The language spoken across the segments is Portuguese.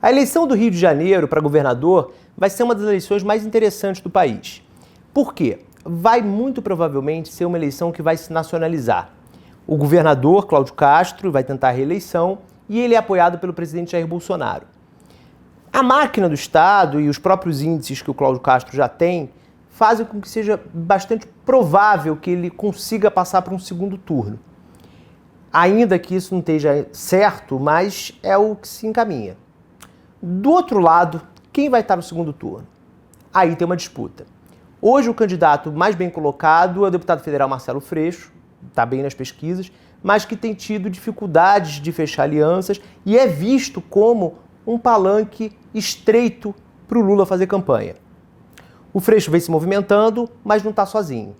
A eleição do Rio de Janeiro para governador vai ser uma das eleições mais interessantes do país. Por quê? Vai muito provavelmente ser uma eleição que vai se nacionalizar. O governador, Cláudio Castro, vai tentar a reeleição e ele é apoiado pelo presidente Jair Bolsonaro. A máquina do Estado e os próprios índices que o Cláudio Castro já tem fazem com que seja bastante provável que ele consiga passar para um segundo turno. Ainda que isso não esteja certo, mas é o que se encaminha. Do outro lado, quem vai estar no segundo turno? Aí tem uma disputa. Hoje o candidato mais bem colocado é o deputado federal Marcelo Freixo, está bem nas pesquisas, mas que tem tido dificuldades de fechar alianças e é visto como um palanque estreito para o Lula fazer campanha. O Freixo vem se movimentando, mas não está sozinho.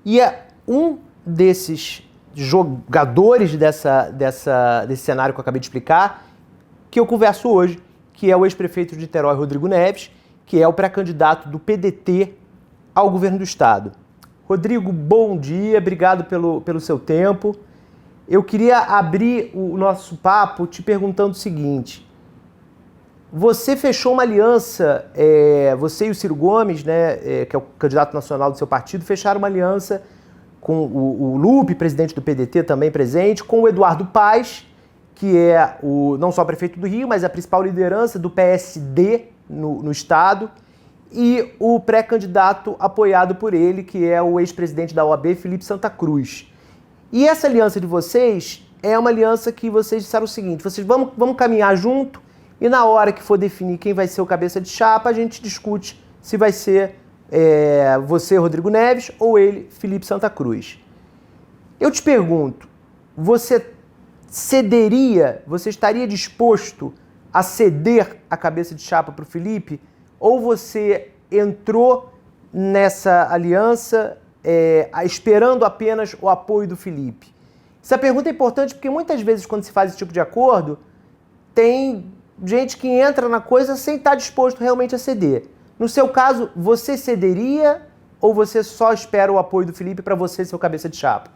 E é um desses jogadores desse cenário que eu acabei de explicar que eu converso hoje, que é o ex-prefeito de Niterói, Rodrigo Neves, que é o pré-candidato do PDT ao governo do estado. Rodrigo, bom dia, obrigado pelo seu tempo. Eu queria abrir o nosso papo te perguntando o seguinte: você fechou uma aliança, você e o Ciro Gomes, né, que é o candidato nacional do seu partido, fecharam uma aliança com o Lupe, presidente do PDT, também presente, com o Eduardo Paes, que é não só prefeito do Rio, mas a principal liderança do PSD no estado, e o pré-candidato apoiado por ele, que é o ex-presidente da OAB, Felipe Santa Cruz. E essa aliança de vocês é uma aliança que vocês disseram o seguinte: vocês vamos caminhar junto e na hora que for definir quem vai ser o cabeça de chapa, a gente discute se vai ser você, Rodrigo Neves, ou ele, Felipe Santa Cruz. Eu te pergunto, você estaria disposto a ceder a cabeça de chapa para o Felipe? Ou você entrou nessa aliança esperando apenas o apoio do Felipe? Essa pergunta é importante porque muitas vezes quando se faz esse tipo de acordo, tem gente que entra na coisa sem estar disposto realmente a ceder. No seu caso, você cederia ou você só espera o apoio do Felipe para você ser o cabeça de chapa?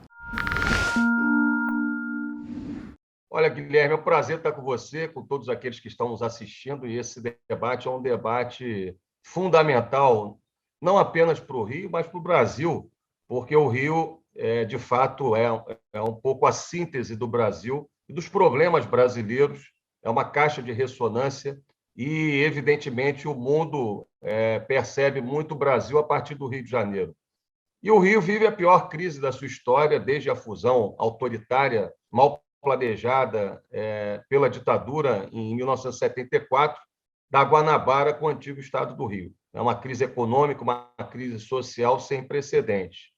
Olha, Guilherme, é um prazer estar com você, com todos aqueles que estão nos assistindo, e esse debate é um debate fundamental, não apenas para o Rio, mas para o Brasil, porque o Rio, de fato, é um pouco a síntese do Brasil e dos problemas brasileiros, é uma caixa de ressonância e, evidentemente, o mundo percebe muito o Brasil a partir do Rio de Janeiro. E o Rio vive a pior crise da sua história desde a fusão autoritária, mal planejada pela ditadura em 1974, da Guanabara com o antigo Estado do Rio. É uma crise econômica, uma crise social sem precedentes.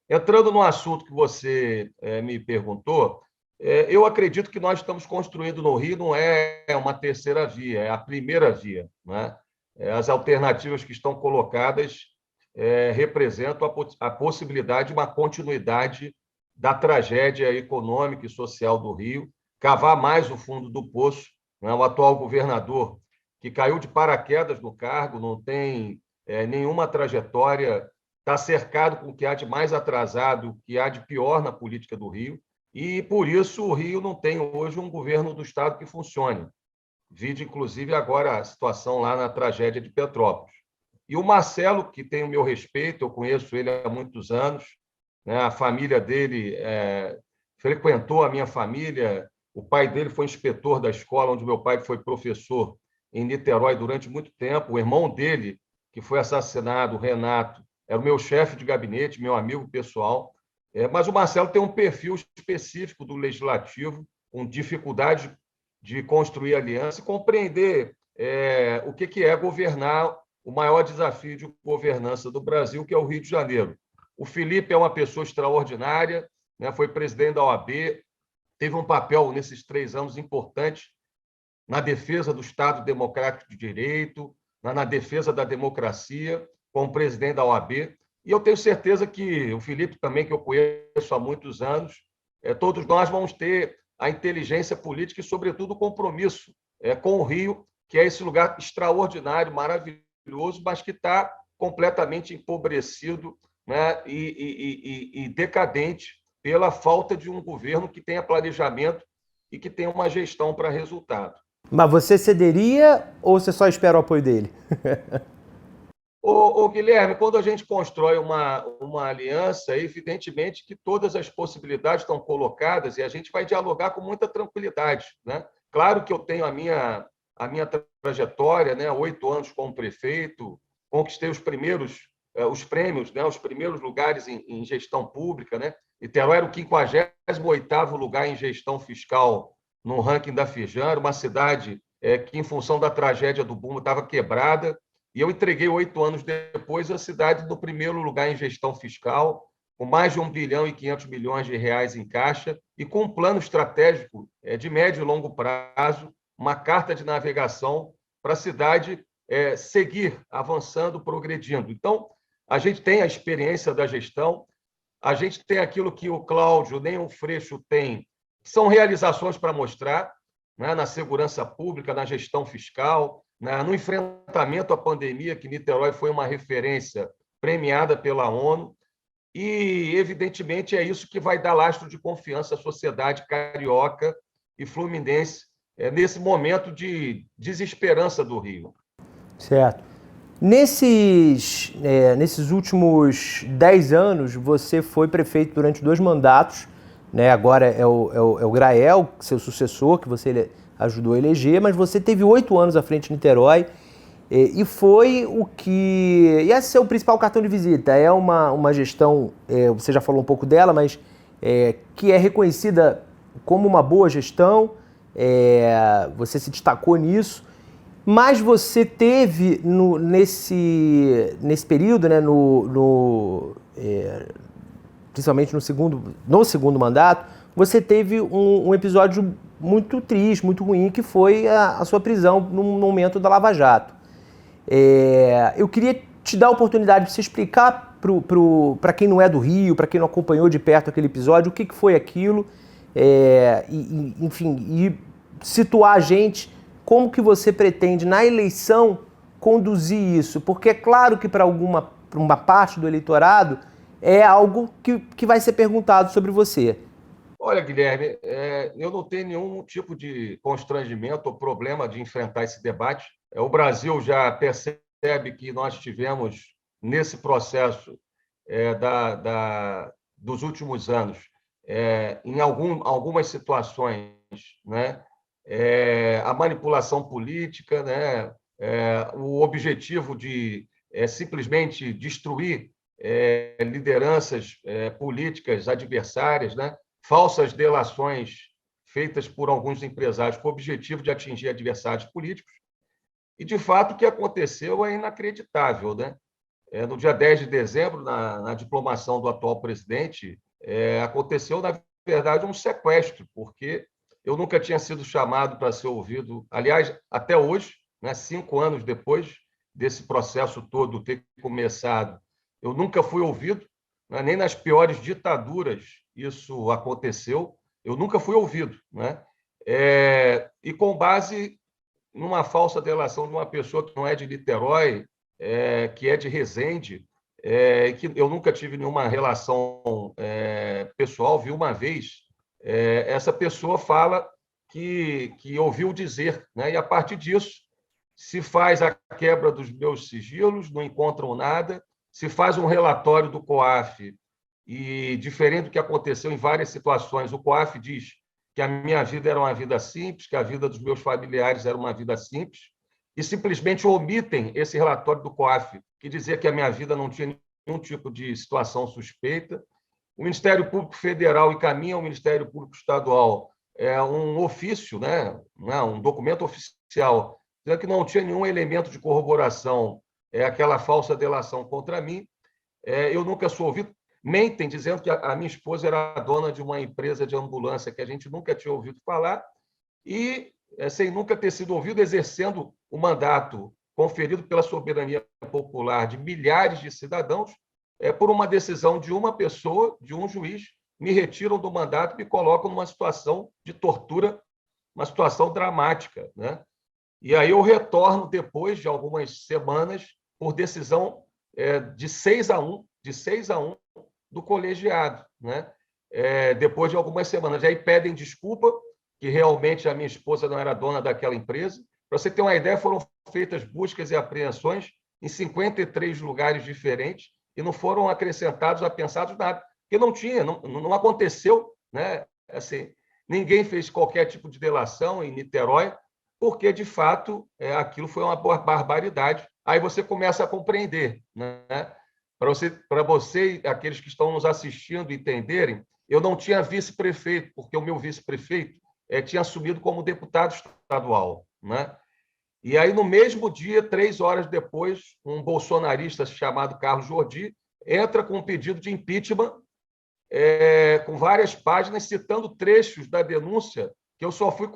Entrando no assunto que você me perguntou, eu acredito que nós estamos construindo no Rio não é uma terceira via, é a primeira via, né? As alternativas que estão colocadas representam a possibilidade de uma continuidade da tragédia econômica e social do Rio, cavar mais o fundo do poço. Né? O atual governador, que caiu de paraquedas no cargo, não tem nenhuma trajetória, está cercado com o que há de mais atrasado, o que há de pior na política do Rio, e, por isso, o Rio não tem hoje um governo do Estado que funcione. Vide, inclusive, agora a situação lá na tragédia de Petrópolis. E o Marcelo, que tem o meu respeito, eu conheço ele há muitos anos, né? A família dele frequentou a minha família, o pai dele foi inspetor da escola onde meu pai foi professor em Niterói durante muito tempo, o irmão dele, que foi assassinado, o Renato, era o meu chefe de gabinete, meu amigo pessoal, mas o Marcelo tem um perfil específico do legislativo, com dificuldade de construir aliança e compreender o que é governar o maior desafio de governança do Brasil, que é o Rio de Janeiro. O Felipe é uma pessoa extraordinária, né? Foi presidente da OAB, teve um papel nesses 3 anos importante na defesa do Estado Democrático de Direito, na defesa da democracia, como presidente da OAB. E eu tenho certeza que o Felipe também, que eu conheço há muitos anos, todos nós vamos ter a inteligência política e, sobretudo, o compromisso com o Rio, que é esse lugar extraordinário, maravilhoso, mas que está completamente empobrecido, né, e decadente pela falta de um governo que tenha planejamento e que tenha uma gestão para resultado. Mas você cederia ou você só espera o apoio dele? Guilherme, quando a gente constrói uma aliança, evidentemente que todas as possibilidades estão colocadas e a gente vai dialogar com muita tranquilidade, né? Claro que eu tenho a minha trajetória, né? 8 anos como prefeito, conquistei os prêmios, né? Os primeiros lugares em gestão pública, né? Niterói era o 58º lugar em gestão fiscal no ranking da Fijan, uma cidade que, em função da tragédia do Bumbo, estava quebrada. E eu entreguei 8 anos depois a cidade no primeiro lugar em gestão fiscal, com mais de 1 bilhão e 500 milhões de reais em caixa e com um plano estratégico de médio e longo prazo, uma carta de navegação para a cidade seguir avançando, progredindo. Então, a gente tem a experiência da gestão, a gente tem aquilo que o Cláudio nem o Freixo tem, que são realizações para mostrar, né, na segurança pública, na gestão fiscal, no enfrentamento à pandemia, que Niterói foi uma referência premiada pela ONU, e, evidentemente, é isso que vai dar lastro de confiança à sociedade carioca e fluminense nesse momento de desesperança do Rio. Certo. Nesses últimos 10 anos, você foi prefeito durante 2 mandatos, né? Agora é o Grael, seu sucessor, que você ajudou a eleger, mas você teve 8 anos à frente de Niterói e foi o que... E esse é o principal cartão de visita, é uma gestão, você já falou um pouco dela, mas que é reconhecida como uma boa gestão, você se destacou nisso, mas você teve nesse período, né, principalmente no segundo mandato, você teve um episódio muito triste, muito ruim, que foi a sua prisão no momento da Lava Jato. Eu queria te dar a oportunidade de você explicar para quem não é do Rio, para quem não acompanhou de perto aquele episódio, o que foi aquilo, enfim, e situar a gente como que você pretende, na eleição, conduzir isso. Porque é claro que para uma parte do eleitorado é algo que vai ser perguntado sobre você. Olha, Guilherme, eu não tenho nenhum tipo de constrangimento ou problema de enfrentar esse debate. O Brasil já percebe que nós tivemos, nesse processo dos últimos anos, em algumas situações, né, a manipulação política, né, o objetivo de simplesmente destruir lideranças políticas adversárias, né, falsas delações feitas por alguns empresários com o objetivo de atingir adversários políticos. E, de fato, o que aconteceu é inacreditável, né? No dia 10 de dezembro, na diplomação do atual presidente, aconteceu, na verdade, um sequestro, porque eu nunca tinha sido chamado para ser ouvido. Aliás, até hoje, né, 5 anos depois desse processo todo ter começado, eu nunca fui ouvido, né, nem nas piores ditaduras isso aconteceu, eu nunca fui ouvido, né? E com base numa falsa delação de uma pessoa que não é de Niterói, que é de Resende, que eu nunca tive nenhuma relação pessoal, vi uma vez, essa pessoa fala que ouviu dizer, né? E a partir disso se faz a quebra dos meus sigilos, não encontram nada, se faz um relatório do COAF e, diferente do que aconteceu em várias situações, o COAF diz que a minha vida era uma vida simples, que a vida dos meus familiares era uma vida simples, e simplesmente omitem esse relatório do COAF, que dizia que a minha vida não tinha nenhum tipo de situação suspeita. O Ministério Público Federal encaminha ao Ministério Público Estadual um ofício, né, um documento oficial, dizendo que não tinha nenhum elemento de corroboração, aquela falsa delação contra mim. Eu nunca sou ouvido. Mentem dizendo que a minha esposa era dona de uma empresa de ambulância que a gente nunca tinha ouvido falar e, sem nunca ter sido ouvido, exercendo o mandato conferido pela soberania popular de milhares de cidadãos, por uma decisão de uma pessoa, de um juiz, me retiram do mandato e me colocam numa situação de tortura, uma situação dramática, né? E aí eu retorno depois de algumas semanas por decisão de 6-1, do colegiado, né? Depois de algumas semanas. Aí pedem desculpa, que realmente a minha esposa não era dona daquela empresa. Para você ter uma ideia, foram feitas buscas e apreensões em 53 lugares diferentes e não foram acrescentados, apensados nada, porque não tinha, não aconteceu, né? Assim, ninguém fez qualquer tipo de delação em Niterói, porque, de fato, aquilo foi uma barbaridade. Aí você começa a compreender, né? Para você, aqueles que estão nos assistindo entenderem, eu não tinha vice-prefeito, porque o meu vice-prefeito tinha assumido como deputado estadual, né? E aí, no mesmo dia, 3 horas depois, um bolsonarista chamado Carlos Jordi entra com um pedido de impeachment, com várias páginas, citando trechos da denúncia que eu só fui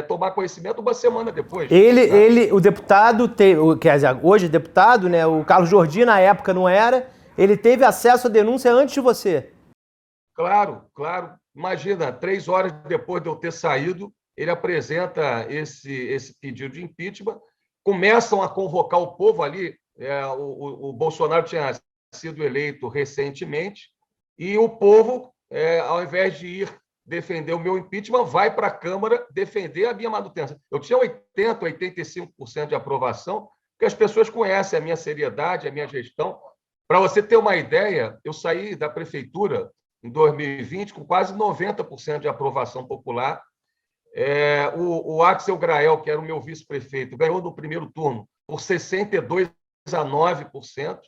tomar conhecimento uma semana depois. Ele, o deputado, quer dizer, hoje deputado, né, o Carlos Jordi, na época não era, ele teve acesso à denúncia antes de você. Claro, claro. Imagina, 3 horas depois de eu ter saído, ele apresenta esse pedido de impeachment, começam a convocar o povo ali, o Bolsonaro tinha sido eleito recentemente, e o povo, ao invés de ir defender o meu impeachment, vai para a Câmara defender a minha manutenção. Eu tinha 80%, 85% de aprovação, porque as pessoas conhecem a minha seriedade, a minha gestão. Para você ter uma ideia, eu saí da prefeitura em 2020 com quase 90% de aprovação popular. O Axel Grael, que era o meu vice-prefeito, ganhou no primeiro turno por 62% a 9%,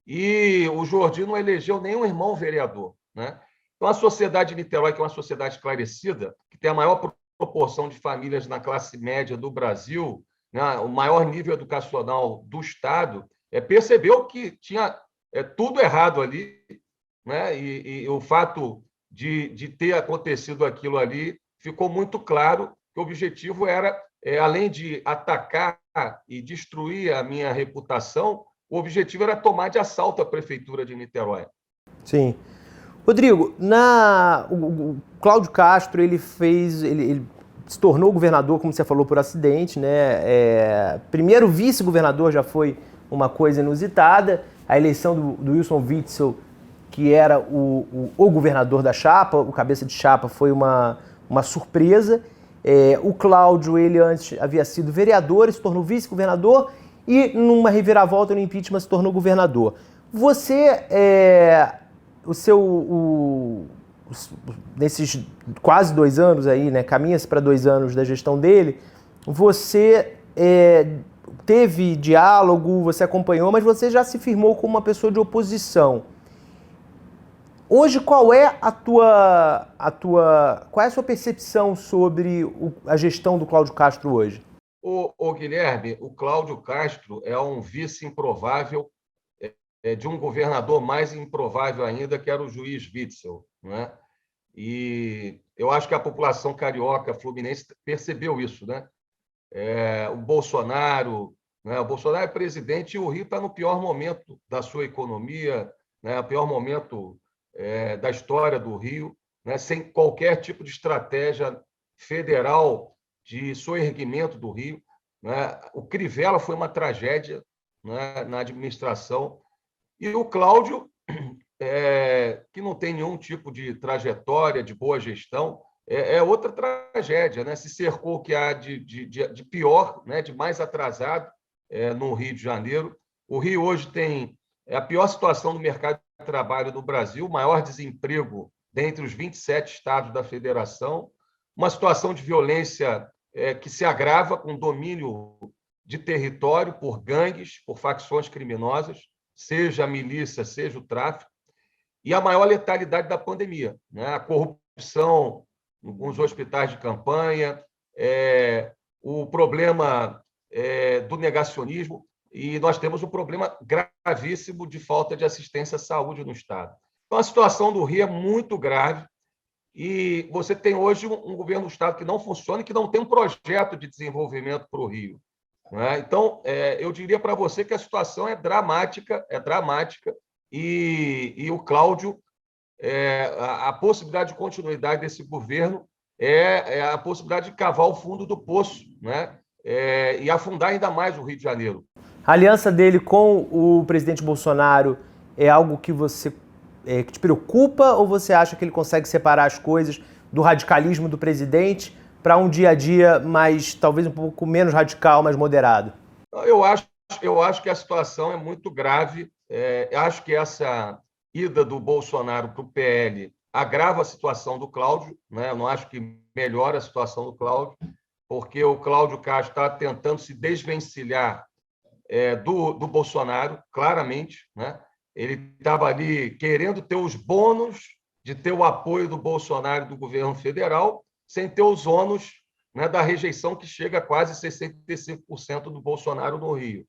e o Jordi não elegeu nenhum irmão vereador, né? Então, a sociedade de Niterói, que é uma sociedade esclarecida, que tem a maior proporção de famílias na classe média do Brasil, né, o maior nível educacional do Estado, percebeu que tinha tudo errado ali, né? E o fato de ter acontecido aquilo ali ficou muito claro que o objetivo era, além de atacar e destruir a minha reputação, o objetivo era tomar de assalto a prefeitura de Niterói. Sim. Rodrigo, o Cláudio Castro, ele se tornou governador, como você falou, por acidente, né? Primeiro vice-governador já foi uma coisa inusitada. A eleição do Wilson Witzel, que era o governador da chapa, o cabeça de chapa, foi uma surpresa. O Cláudio, ele antes havia sido vereador, se tornou vice-governador e, numa reviravolta no impeachment, se tornou governador. Você, nesses quase 2 anos aí, né, caminha-se para 2 anos da gestão dele, você teve diálogo, você acompanhou, mas você já se firmou como uma pessoa de oposição. Hoje, qual é qual é a sua percepção sobre a gestão do Cláudio Castro hoje? Guilherme, o Cláudio Castro é um vice improvável de um governador mais improvável ainda, que era o juiz Witzel, né? E eu acho que a população carioca fluminense percebeu isso, né? O Bolsonaro, né? O Bolsonaro é presidente e o Rio está no pior momento da sua economia, né? O pior momento da história do Rio, né? Sem qualquer tipo de estratégia federal de soerguimento do Rio, né? O Crivella foi uma tragédia, né, na administração, e o Cláudio, que não tem nenhum tipo de trajetória de boa gestão, outra tragédia, né? Se cercou o que há de pior, né, de mais atrasado no Rio de Janeiro. O Rio hoje tem a pior situação do mercado de trabalho do Brasil, o maior desemprego dentre os 27 estados da federação, uma situação de violência que se agrava com domínio de território por gangues, por facções criminosas, seja a milícia, seja o tráfico, e a maior letalidade da pandemia, né? A corrupção nos hospitais de campanha, o problema do negacionismo, e nós temos um problema gravíssimo de falta de assistência à saúde no Estado. Então, a situação do Rio é muito grave, e você tem hoje um governo do Estado que não funciona e que não tem um projeto de desenvolvimento para o Rio, né? Então, eu diria para você que a situação é dramática, e o Cláudio, a possibilidade de continuidade desse governo é a possibilidade de cavar o fundo do poço, né? E afundar ainda mais o Rio de Janeiro. A aliança dele com o presidente Bolsonaro é algo que que te preocupa, ou você acha que ele consegue separar as coisas do radicalismo do presidente para um dia a dia mais, talvez um pouco menos radical, mais moderado? Eu acho que a situação é muito grave. Acho que essa ida do Bolsonaro para o PL agrava a situação do Cláudio, né? Eu não acho que melhora a situação do Cláudio, porque o Cláudio Castro está tentando se desvencilhar do Bolsonaro, claramente, né? Ele estava ali querendo ter os bônus de ter o apoio do Bolsonaro e do governo federal, sem ter os ônus, né, da rejeição que chega a quase 65% do Bolsonaro no Rio.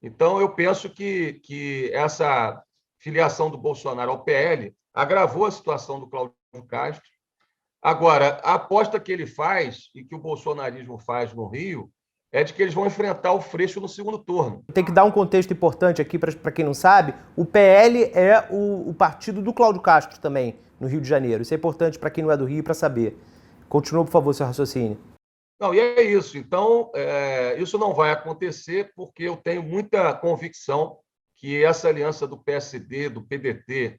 Então, eu penso que essa filiação do Bolsonaro ao PL agravou a situação do Cláudio Castro. Agora, a aposta que ele faz e que o bolsonarismo faz no Rio é de que eles vão enfrentar o Freixo no segundo turno. Tem que dar um contexto importante aqui para quem não sabe. O PL é o partido do Cláudio Castro também, no Rio de Janeiro. Isso é importante para quem não é do Rio para saber. Continua, por favor, seu raciocínio. Não, e é isso. Então, isso não vai acontecer porque eu tenho muita convicção que essa aliança do PSD, do PDT,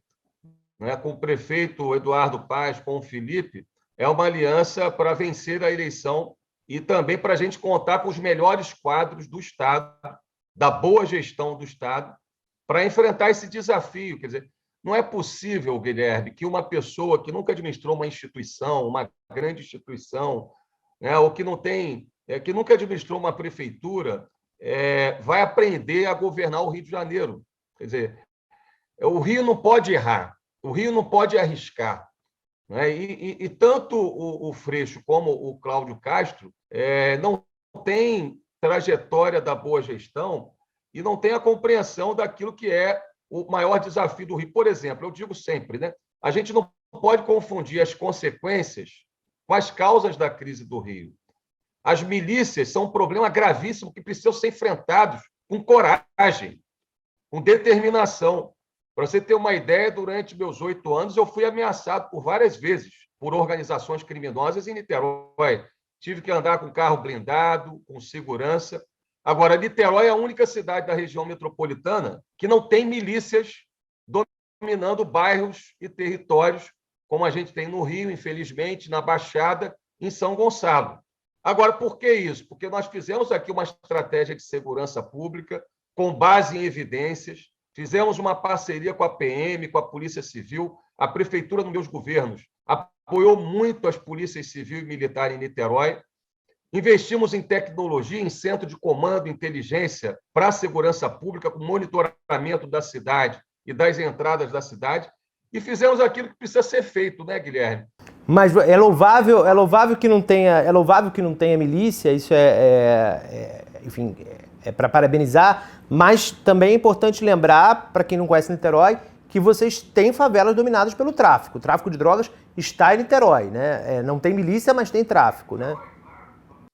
né, com o prefeito Eduardo Paes, com o Felipe, é uma aliança para vencer a eleição e também para a gente contar com os melhores quadros do Estado, da boa gestão do Estado, para enfrentar esse desafio. Quer dizer, não é possível, Guilherme, que uma pessoa que nunca administrou uma instituição, uma grande instituição, né, ou que não tem, que nunca administrou uma prefeitura, vai aprender a governar o Rio de Janeiro. Quer dizer, o Rio não pode errar, o Rio não pode arriscar. Né? E tanto o Freixo como o Cláudio Castro não têm trajetória da boa gestão e não têm a compreensão daquilo que é o maior desafio do Rio. Por exemplo, eu digo sempre, né? A gente não pode confundir as consequências com as causas da crise do Rio. As milícias são um problema gravíssimo que precisam ser enfrentados com coragem, com determinação. Para você ter uma ideia, durante meus 8 anos, eu fui ameaçado por várias vezes por organizações criminosas em Niterói. Tive que andar com carro blindado, com segurança. Agora, Niterói é a única cidade da região metropolitana que não tem milícias dominando bairros e territórios, como a gente tem no Rio, infelizmente, na Baixada, em São Gonçalo. Agora, por que isso? Porque nós fizemos aqui uma estratégia de segurança pública com base em evidências, fizemos uma parceria com a PM, com a Polícia Civil, a Prefeitura, nos meus governos, apoiou muito as polícias civil e militar em Niterói, investimos em tecnologia, em centro de comando e inteligência para a segurança pública, com monitoramento da cidade e das entradas da cidade, e fizemos aquilo que precisa ser feito, né, Guilherme? Mas é louvável que não tenha milícia, isso enfim, é para parabenizar, mas também é importante lembrar, para quem não conhece Niterói, que vocês têm favelas dominadas pelo tráfico. O tráfico de drogas está em Niterói, né? Não tem milícia, mas tem tráfico, né?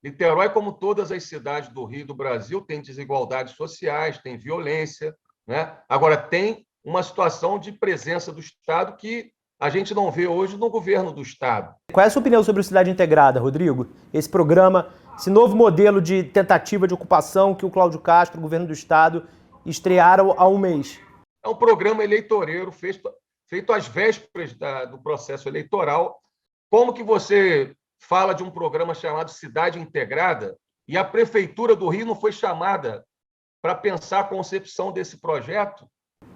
Niterói, como todas as cidades do Rio e do Brasil, tem desigualdades sociais, tem violência, né? Agora, tem uma situação de presença do Estado que a gente não vê hoje no governo do Estado. Qual é a sua opinião sobre o Cidade Integrada, Rodrigo? Esse programa, esse novo modelo de tentativa de ocupação que o Cláudio Castro, o governo do Estado, estrearam há um mês. É um programa eleitoreiro feito às vésperas do processo eleitoral. Como que você fala de um programa chamado Cidade Integrada e a Prefeitura do Rio não foi chamada para pensar a concepção desse projeto?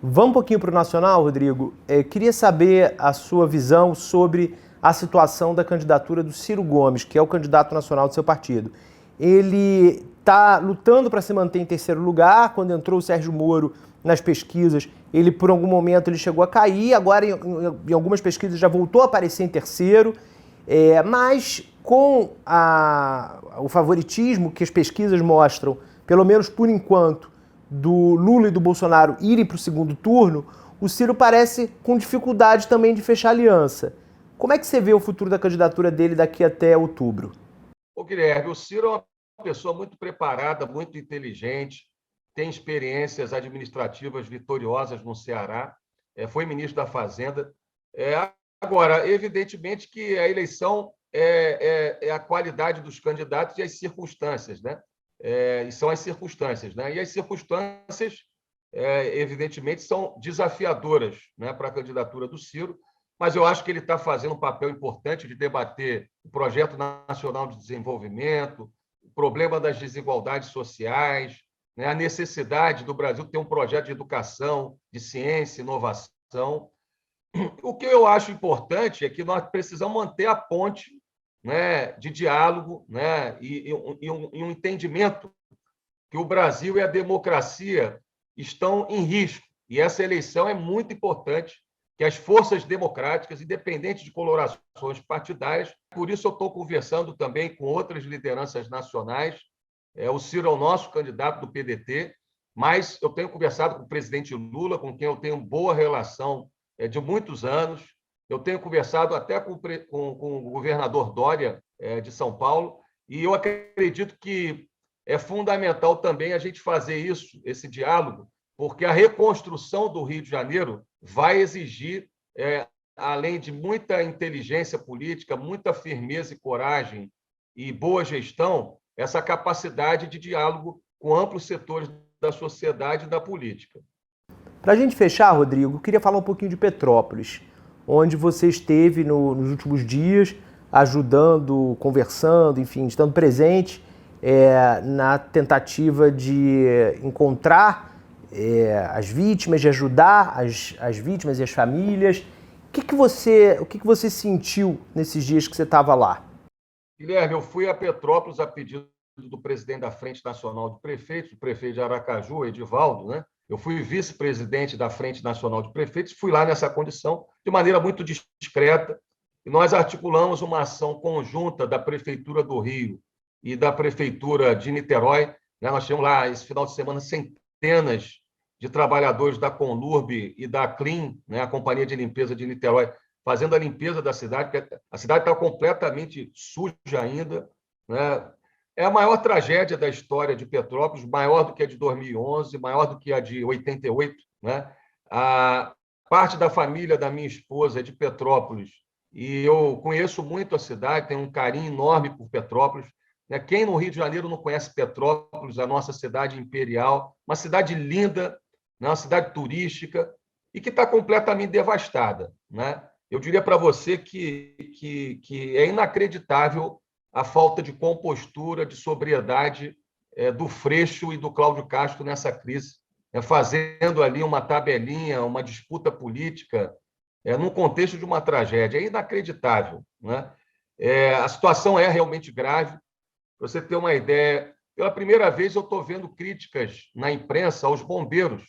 Vamos um pouquinho para o nacional, Rodrigo. Queria saber a sua visão sobre a situação da candidatura do Ciro Gomes, que é o candidato nacional do seu partido. Ele está lutando para se manter em terceiro lugar. Quando entrou o Sérgio Moro nas pesquisas, ele por algum momento ele chegou a cair, agora em algumas pesquisas já voltou a aparecer em terceiro, mas com o favoritismo que as pesquisas mostram, pelo menos por enquanto, do Lula e do Bolsonaro irem para o segundo turno, o Ciro parece com dificuldade também de fechar aliança. Como é que você vê o futuro da candidatura dele daqui até outubro? Guilherme, o Ciro é uma pessoa muito preparada, muito inteligente, tem experiências administrativas vitoriosas no Ceará, foi ministro da Fazenda. Agora, evidentemente que a eleição é a qualidade dos candidatos e as circunstâncias, né? E são as circunstâncias, né? E as circunstâncias, evidentemente, são desafiadoras, né, para a candidatura do Ciro, mas eu acho que ele está fazendo um papel importante de debater o projeto nacional de desenvolvimento, o problema das desigualdades sociais, né, a necessidade do Brasil ter um projeto de educação, de ciência, inovação. O que eu acho importante é que nós precisamos manter a ponte, né, de diálogo, né, e um entendimento que o Brasil e a democracia estão em risco. E essa eleição é muito importante, que as forças democráticas, independente de colorações partidárias, por isso eu estou conversando também com outras lideranças nacionais. O Ciro é o nosso candidato do PDT, mas eu tenho conversado com o presidente Lula, com quem eu tenho boa relação de muitos anos. Eu tenho conversado até com o governador Dória, de São Paulo, e eu acredito que é fundamental também a gente fazer isso, esse diálogo, porque a reconstrução do Rio de Janeiro vai exigir, além de muita inteligência política, muita firmeza e coragem e boa gestão, essa capacidade de diálogo com amplos setores da sociedade e da política. Para a gente fechar, Rodrigo, eu queria falar um pouquinho de Petrópolis, onde você esteve nos últimos dias ajudando, conversando, enfim, estando presente na tentativa de encontrar as vítimas, de ajudar as vítimas e as famílias. O que você sentiu nesses dias que você estava lá? Guilherme, eu fui a Petrópolis a pedido do presidente da Frente Nacional de Prefeitos, o prefeito de Aracaju, Edivaldo, né? Eu fui vice-presidente da Frente Nacional de Prefeitos, fui lá nessa condição, de maneira muito discreta, e nós articulamos uma ação conjunta da Prefeitura do Rio e da Prefeitura de Niterói. Né? Nós tínhamos lá, esse final de semana, centenas de trabalhadores da Conlurb e da Clean, né? A Companhia de Limpeza de Niterói, fazendo a limpeza da cidade, porque a cidade está completamente suja ainda, né? É a maior tragédia da história de Petrópolis, maior do que a de 2011, maior do que a de 88. Né? A parte da família da minha esposa é de Petrópolis e eu conheço muito a cidade, tenho um carinho enorme por Petrópolis. Né? Quem no Rio de Janeiro não conhece Petrópolis, a nossa cidade imperial, uma cidade linda, né? Uma cidade turística e que está completamente devastada. Né? Eu diria para você que é inacreditável a falta de compostura, de sobriedade do Freixo e do Cláudio Castro nessa crise, fazendo ali uma tabelinha, uma disputa política, num contexto de uma tragédia. É inacreditável. Né? A situação é realmente grave. Para você ter uma ideia, pela primeira vez eu estou vendo críticas na imprensa aos bombeiros,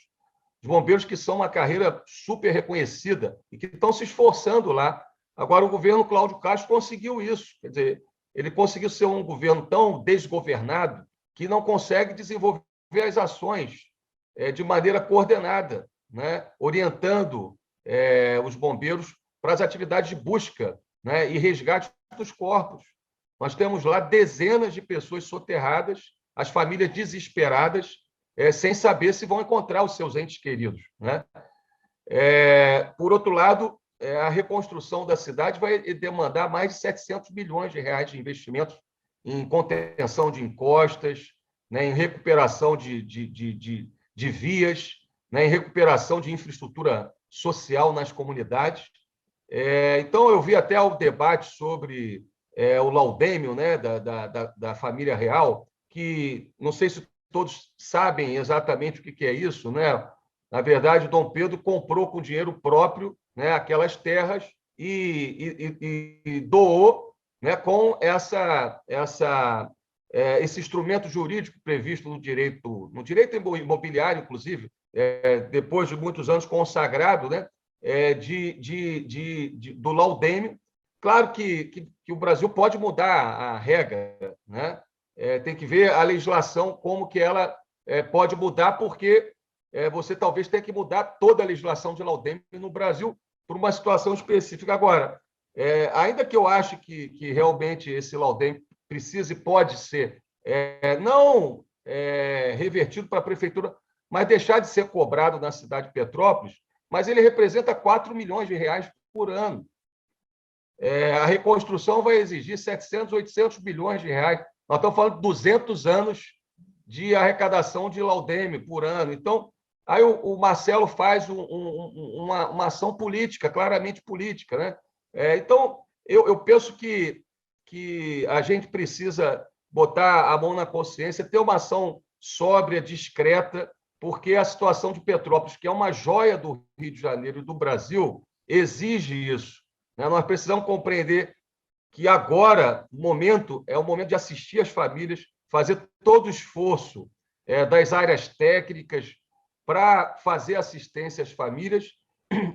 os bombeiros que são uma carreira super reconhecida e que estão se esforçando lá. Agora, o governo Cláudio Castro conseguiu isso, quer dizer, ele conseguiu ser um governo tão desgovernado que não consegue desenvolver as ações de maneira coordenada, né? Orientando os bombeiros para as atividades de busca, né? E resgate dos corpos. Nós temos lá dezenas de pessoas soterradas, as famílias desesperadas, sem saber se vão encontrar os seus entes queridos. Né? Por outro lado, a reconstrução da cidade vai demandar mais de 700 bilhões de reais de investimentos em contenção de encostas, né, em recuperação de vias, né, em recuperação de infraestrutura social nas comunidades. Então, eu vi até o debate sobre o laudêmio, né, da família real, que não sei se todos sabem exatamente o que é isso. Né? Na verdade, Dom Pedro comprou com dinheiro próprio, né, aquelas terras e doou, né, com esse instrumento jurídico previsto no direito imobiliário, inclusive, depois de muitos anos consagrado, né, do laudêmio. Claro que o Brasil pode mudar a regra, né? Tem que ver a legislação como que ela pode mudar, porque você talvez tenha que mudar toda a legislação de laudêmio no Brasil por uma situação específica. Agora, ainda que eu ache que realmente esse laudêmio precisa e pode ser não revertido para a prefeitura, mas deixar de ser cobrado na cidade de Petrópolis, mas ele representa 4 milhões de reais por ano. A reconstrução vai exigir 700, 800 bilhões de reais. Nós estamos falando de 200 anos de arrecadação de laudêmio por ano. Então, Aí o Marcelo faz uma ação política, claramente política, né? Então, eu penso que a gente precisa botar a mão na consciência, ter uma ação sóbria, discreta, porque a situação de Petrópolis, que é uma joia do Rio de Janeiro e do Brasil, exige isso, né? Nós precisamos compreender que agora o momento é o momento de assistir as famílias, fazer todo o esforço das áreas técnicas para fazer assistência às famílias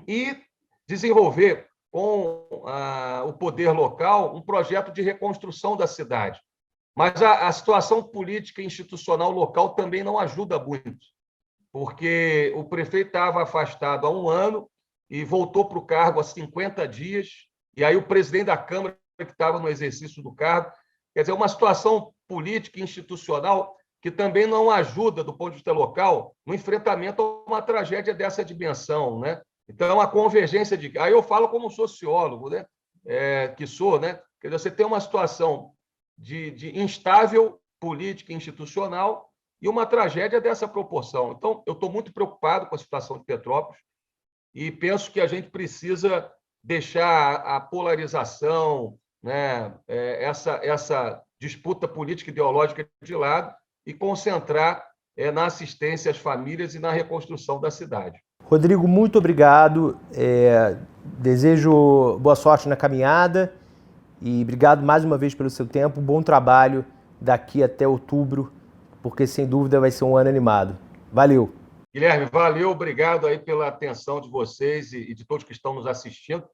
e desenvolver com o poder local um projeto de reconstrução da cidade. Mas a situação política e institucional local também não ajuda muito, porque o prefeito estava afastado há um ano e voltou para o cargo há 50 dias, e aí o presidente da Câmara, que estava no exercício do cargo, quer dizer, uma situação política e institucional que também não ajuda, do ponto de vista local, no enfrentamento a uma tragédia dessa dimensão, né? Então, a convergência de... Aí eu falo como sociólogo, né? Que sou, né? Quer dizer, você tem uma situação de instável política e institucional e uma tragédia dessa proporção. Então, eu estou muito preocupado com a situação de Petrópolis e penso que a gente precisa deixar a polarização, né, essa disputa política e ideológica de lado e concentrar na assistência às famílias e na reconstrução da cidade. Rodrigo, muito obrigado. Desejo boa sorte na caminhada e obrigado mais uma vez pelo seu tempo. Bom trabalho daqui até outubro, porque sem dúvida vai ser um ano animado. Valeu! Guilherme, valeu, obrigado aí pela atenção de vocês e de todos que estão nos assistindo.